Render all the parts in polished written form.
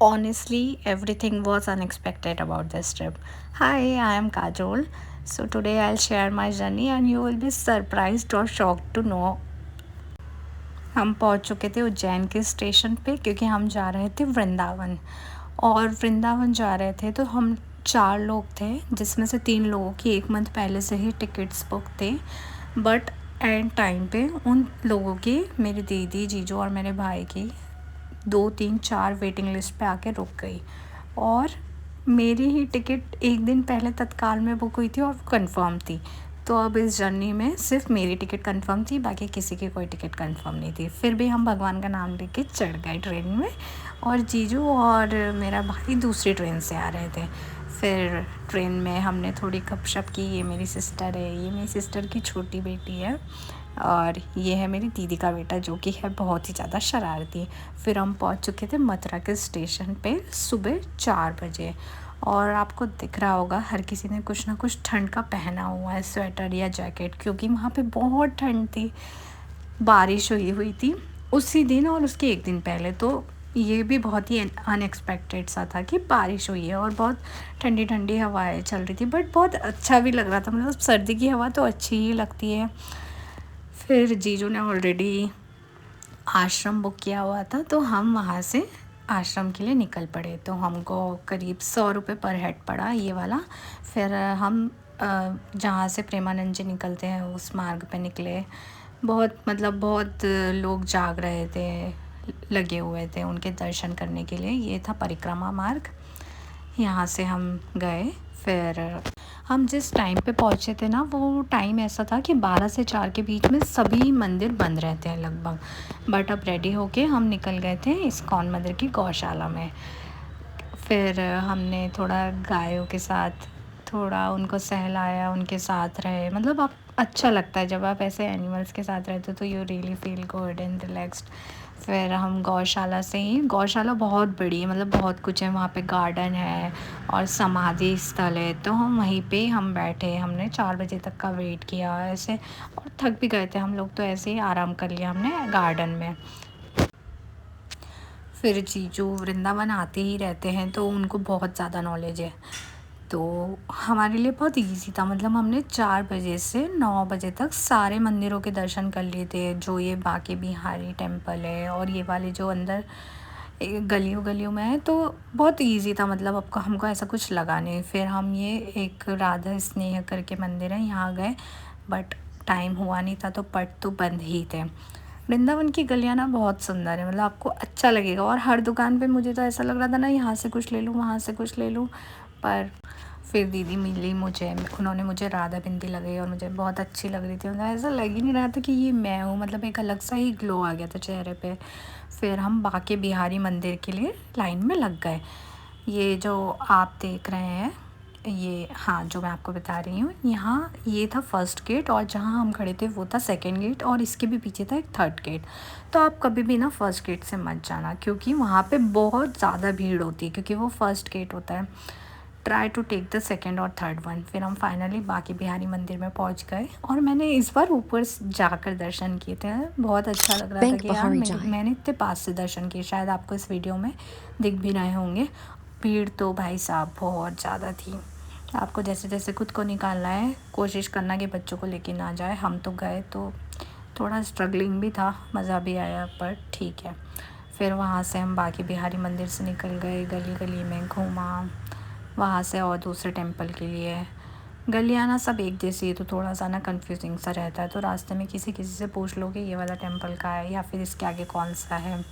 Honestly, everything was unexpected about this trip. Hi, I am Kajol. So, today I'll share my journey and you will be surprised or shocked to know हम पहुंच चुके थे उज्जैन के station पे क्योंकि हम जा रहे थे वृंदावन। और वृंदावन जा रहे थे तो हम 4 लोग थे, जिसमें से 3 लोगों की 1 मंथ पहले से ही टिकट्स बुक थे। बट एंड टाइम पे उन लोगों की, मेरी दीदी, जीजू और मेरे भाई की 2 3 4 वेटिंग लिस्ट पे आके रुक गई। और मेरी ही टिकट एक दिन पहले तत्काल में बुक हुई थी और कंफर्म थी। तो अब इस जर्नी में सिर्फ मेरी टिकट कंफर्म थी, बाकी किसी की कोई टिकट कंफर्म नहीं थी। फिर भी हम भगवान का नाम लेके चढ़ गए ट्रेन में। और जीजू और मेरा भाई दूसरी ट्रेन से आ रहे थे। फिर ट्रेन में हमने थोड़ी गपशप की। ये मेरी सिस्टर है, ये मेरी सिस्टर की छोटी बेटी है, और ये है मेरी दीदी का बेटा जो कि है बहुत ही ज़्यादा शरारती। फिर हम पहुंच चुके थे मथुरा के स्टेशन पे सुबह 4 बजे। और आपको दिख रहा होगा हर किसी ने कुछ ना कुछ ठंड का पहना हुआ है, स्वेटर या जैकेट, क्योंकि वहाँ पे बहुत ठंड थी। बारिश हुई थी उसी दिन और उसके एक दिन पहले। तो ये भी बहुत ही अनएक्सपेक्टेड सा था कि बारिश हुई है और बहुत ठंडी ठंडी हवाएं चल रही थी। बट बहुत अच्छा भी लग रहा था, मतलब सर्दी की हवा तो अच्छी ही लगती है। फिर जीजू ने ऑलरेडी आश्रम बुक किया हुआ था, तो हम वहाँ से आश्रम के लिए निकल पड़े। तो हमको करीब 100 रुपये पर हेड पड़ा ये वाला। फिर हम जहाँ से प्रेमानंद जी निकलते हैं उस मार्ग पे निकले। बहुत लोग जाग रहे थे, लगे हुए थे उनके दर्शन करने के लिए। ये था परिक्रमा मार्ग, यहाँ से हम गए। फिर हम जिस टाइम पे पहुँचे थे ना, वो टाइम ऐसा था कि 12 से 4 के बीच में सभी मंदिर बंद रहते हैं लगभग। बट अब रेडी होके हम निकल गए थे इस्कॉन मंदिर की गौशाला में। फिर हमने थोड़ा गायों के साथ थोड़ा उनको सहलाया, उनके साथ रहे। मतलब आप अच्छा लगता है जब आप ऐसे एनिमल्स के साथ रहते हो, तो you really feel good and relaxed. फिर हम गौशाला से ही, गौशाला बहुत बड़ी है, मतलब बहुत कुछ है वहाँ पे, गार्डन है और समाधि स्थल है। तो हम वहीं पे हम बैठे, हमने 4 बजे तक का वेट किया ऐसे। और थक भी गए थे हम लोग, तो ऐसे ही आराम कर लिया हमने गार्डन में। फिर जीजू वृंदावन आते ही रहते हैं तो उनको बहुत ज़्यादा नॉलेज है। तो हमारे लिए बहुत इजी था, मतलब हमने 4 बजे से 9 बजे तक सारे मंदिरों के दर्शन कर लिए थे। जो ये बांके बिहारी टेम्पल है और ये वाले जो अंदर गलियों गलियों में है, तो बहुत इजी था, मतलब आपको हमको ऐसा कुछ लगा नहीं। फिर हम ये एक राधा स्नेह करके मंदिर है, यहाँ गए। बट टाइम हुआ नहीं था तो पट तो बंद ही थे। वृंदावन की गलियाँ ना बहुत सुंदर है, मतलब आपको अच्छा लगेगा। और हर दुकान पे मुझे तो ऐसा लग रहा था ना, यहाँ से कुछ ले लूँ, वहाँ से कुछ ले लूँ। पर फिर दीदी मिली मुझे, उन्होंने मुझे राधा बिंदी लगाई और मुझे बहुत अच्छी लग रही थी। मतलब ऐसा लग ही नहीं रहा था कि ये मैं हूँ, मतलब एक अलग सा ही ग्लो आ गया था चेहरे पे। फिर हम बांके बिहारी मंदिर के लिए लाइन में लग गए। ये जो आप देख रहे हैं, ये हाँ जो मैं आपको बता रही हूँ, यहाँ ये था फर्स्ट गेट, और जहाँ हम खड़े थे वो था सेकंड गेट, और इसके भी पीछे था एक थर्ड गेट। तो आप कभी भी ना फर्स्ट गेट से मत जाना, क्योंकि वहाँ पे बहुत ज़्यादा भीड़ होती है, क्योंकि वो फर्स्ट गेट होता है। Try to take the second और थर्ड वन। फिर हम फाइनली बांके बिहारी मंदिर में पहुँच गए, और मैंने इस बार ऊपर जाकर दर्शन किए थे। बहुत अच्छा लग रहा था बैंक कि यार पहाड़ी जाए। मैंने इतने पास से दर्शन किए। शायद आपको इस वीडियो में दिख भी रहे होंगे। भीड़ तो भाई साहब बहुत ज़्यादा थी। आपको जैसे जैसे खुद को निकालना है, कोशिश करना कि बच्चों को लेके ना जाए। हम तो गए तो थोड़ा स्ट्रगलिंग भी था, मज़ा भी आया, पर ठीक है। फिर वहाँ से हम बांके बिहारी मंदिर से निकल गए, गली गली में घूमा वहाँ से, और दूसरे टेंपल के लिए। गलियाँ ना सब एक जैसी है, तो थोड़ा सा ना कंफ्यूजिंग सा रहता है। तो रास्ते में किसी किसी से पूछ लो कि ये वाला टेंपल का है या फिर इसके आगे कौन सा है।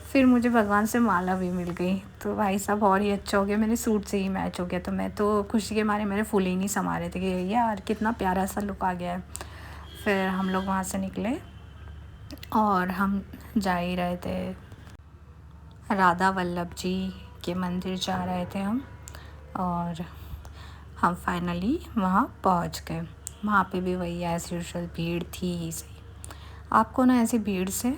फिर मुझे भगवान से माला भी मिल गई, तो भाई साहब और ही अच्छा हो गया, मेरे सूट से ही मैच हो गया। तो मैं तो खुशी के मारे मेरे फूल ही नहीं समा रहे थे कि यार कितना प्यारा सा लुक आ गया है। फिर हम लोग वहाँ से निकले और हम जा ही रहे थे, राधा वल्लभ जी के मंदिर जा रहे थे हम। और हम फाइनली वहाँ पहुँच गए। वहाँ पे भी वही एज़ यूजुअल भीड़ थी ही सही। आपको ना ऐसी भीड़ से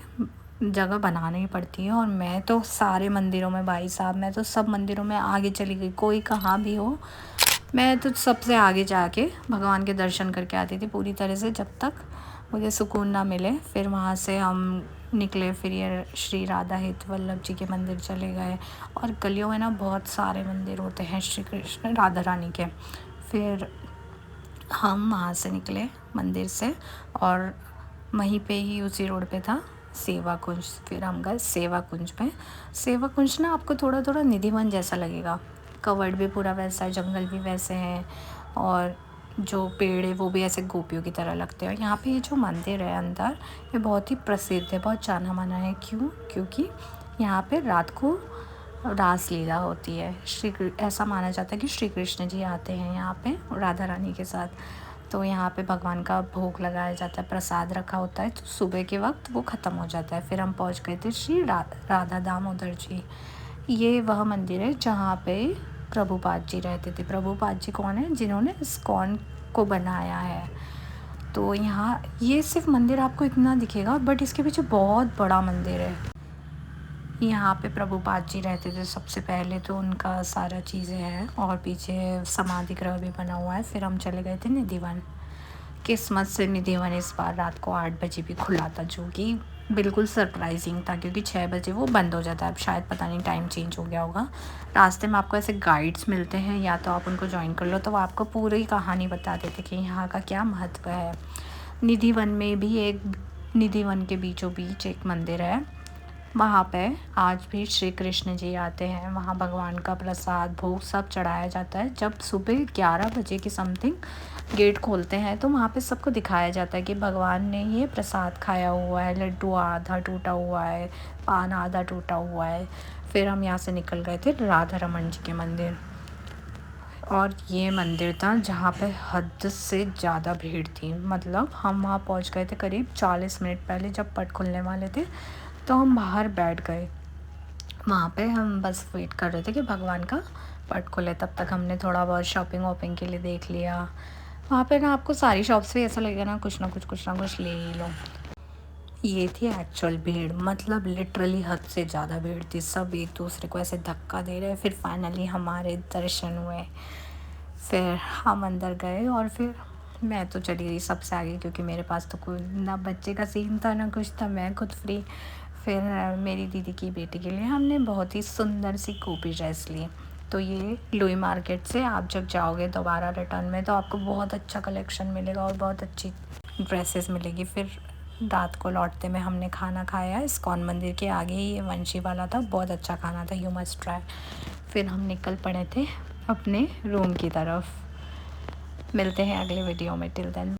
जगह बनानी ही पड़ती है। और मैं तो सारे मंदिरों में, भाई साहब मैं तो सब मंदिरों में आगे चली गई, कोई कहाँ भी हो मैं तो सबसे आगे जाके भगवान के दर्शन करके आती थी पूरी तरह से, जब तक मुझे सुकून ना मिले। फिर वहाँ से हम निकले, फिर ये श्री राधा हित वल्लभ जी के मंदिर चले गए। और गलियों में ना बहुत सारे मंदिर होते हैं श्री कृष्ण राधा रानी के। फिर हम वहाँ से निकले मंदिर से, और वहीं पे ही उसी रोड पे था सेवा कुंज। फिर हम गए सेवा कुंज पे। सेवा कुंज ना आपको थोड़ा थोड़ा निधिवन जैसा लगेगा, कवर्ड भी पूरा वैसा है, जंगल भी वैसे हैं, और जो पेड़ है वो भी ऐसे गोपियों की तरह लगते हैं। और यहाँ पे ये जो मंदिर है अंदर, ये बहुत ही प्रसिद्ध है, बहुत जाना माना है। क्यों? क्योंकि यहाँ पे रात को रासलीला होती है। ऐसा माना जाता है कि श्री कृष्ण जी आते हैं यहाँ पे राधा रानी के साथ। तो यहाँ पे भगवान का भोग लगाया जाता है, प्रसाद रखा होता है, तो सुबह के वक्त वो ख़त्म हो जाता है। फिर हम पहुँच गए थे श्री राधा दामोदर जी। ये वह मंदिर है जहाँ पे प्रभुपाद जी रहते थे। प्रभुपाद जी कौन है? जिन्होंने इस्कॉन को बनाया है। तो यहाँ ये सिर्फ मंदिर आपको इतना दिखेगा, बट इसके पीछे बहुत बड़ा मंदिर है। यहाँ पे प्रभुपाद जी रहते थे सबसे पहले, तो उनका सारा चीज़ें हैं, और पीछे समाधि गृह भी बना हुआ है। फिर हम चले गए थे निधिवन। किस्मत से निधिवन इस बार रात को 8 बजे भी खुला था, जो कि बिल्कुल सरप्राइजिंग था, क्योंकि 6 बजे वो बंद हो जाता है। अब शायद पता नहीं टाइम चेंज हो गया होगा। रास्ते में आपको ऐसे गाइड्स मिलते हैं, या तो आप उनको ज्वाइन कर लो, तो वो आपको पूरी कहानी बता देते कि यहाँ का क्या महत्व है। निधिवन में भी एक, निधिवन के बीचों बीच एक मंदिर है। वहाँ पे आज भी श्री कृष्ण जी आते हैं। वहाँ भगवान का प्रसाद भोग सब चढ़ाया जाता है। जब सुबह 11 बजे की समथिंग गेट खोलते हैं, तो वहाँ पे सबको दिखाया जाता है कि भगवान ने ये प्रसाद खाया हुआ है। लड्डू आधा टूटा हुआ है, पान आधा टूटा हुआ है। फिर हम यहाँ से निकल गए थे राधा रमन जी के मंदिर। और ये मंदिर था जहाँ पे हद से ज़्यादा भीड़ थी। मतलब हम वहाँ पहुँच गए थे करीब 40 मिनट पहले, जब पट खुलने वाले थे। तो हम बाहर बैठ गए। वहाँ पे हम बस वेट कर रहे थे कि भगवान का पट खुले। तब तक हमने थोड़ा बहुत शॉपिंग वॉपिंग के लिए देख लिया। वहाँ पे ना आपको सारी शॉप्स पे ऐसा लगेगा ना कुछ ना कुछ ले ही लो। ये थी एक्चुअल भीड़, मतलब लिटरली हद से ज़्यादा भीड़ थी। सब एक दूसरे को ऐसे धक्का दे रहे। फिर फाइनली हमारे दर्शन हुए। फिर हम अंदर गए, और फिर मैं तो चली गई सबसे आगे, क्योंकि मेरे पास तो कोई ना बच्चे का सीन था ना कुछ था, मैं खुद फ्री। फिर मेरी दीदी की बेटी के लिए हमने बहुत ही सुंदर सी कॉपी ड्रेस ली। तो ये लुई मार्केट से आप जब जाओगे दोबारा रिटर्न में, तो आपको बहुत अच्छा कलेक्शन मिलेगा और बहुत अच्छी ड्रेसेस मिलेगी। फिर रात को लौटते में हमने खाना खाया इस्कॉन मंदिर के आगे ही, ये वंशी वाला था, बहुत अच्छा खाना था, यू मस्ट ट्राई। फिर हम निकल पड़े थे अपने रूम की तरफ। मिलते हैं अगले वीडियो में। Till then.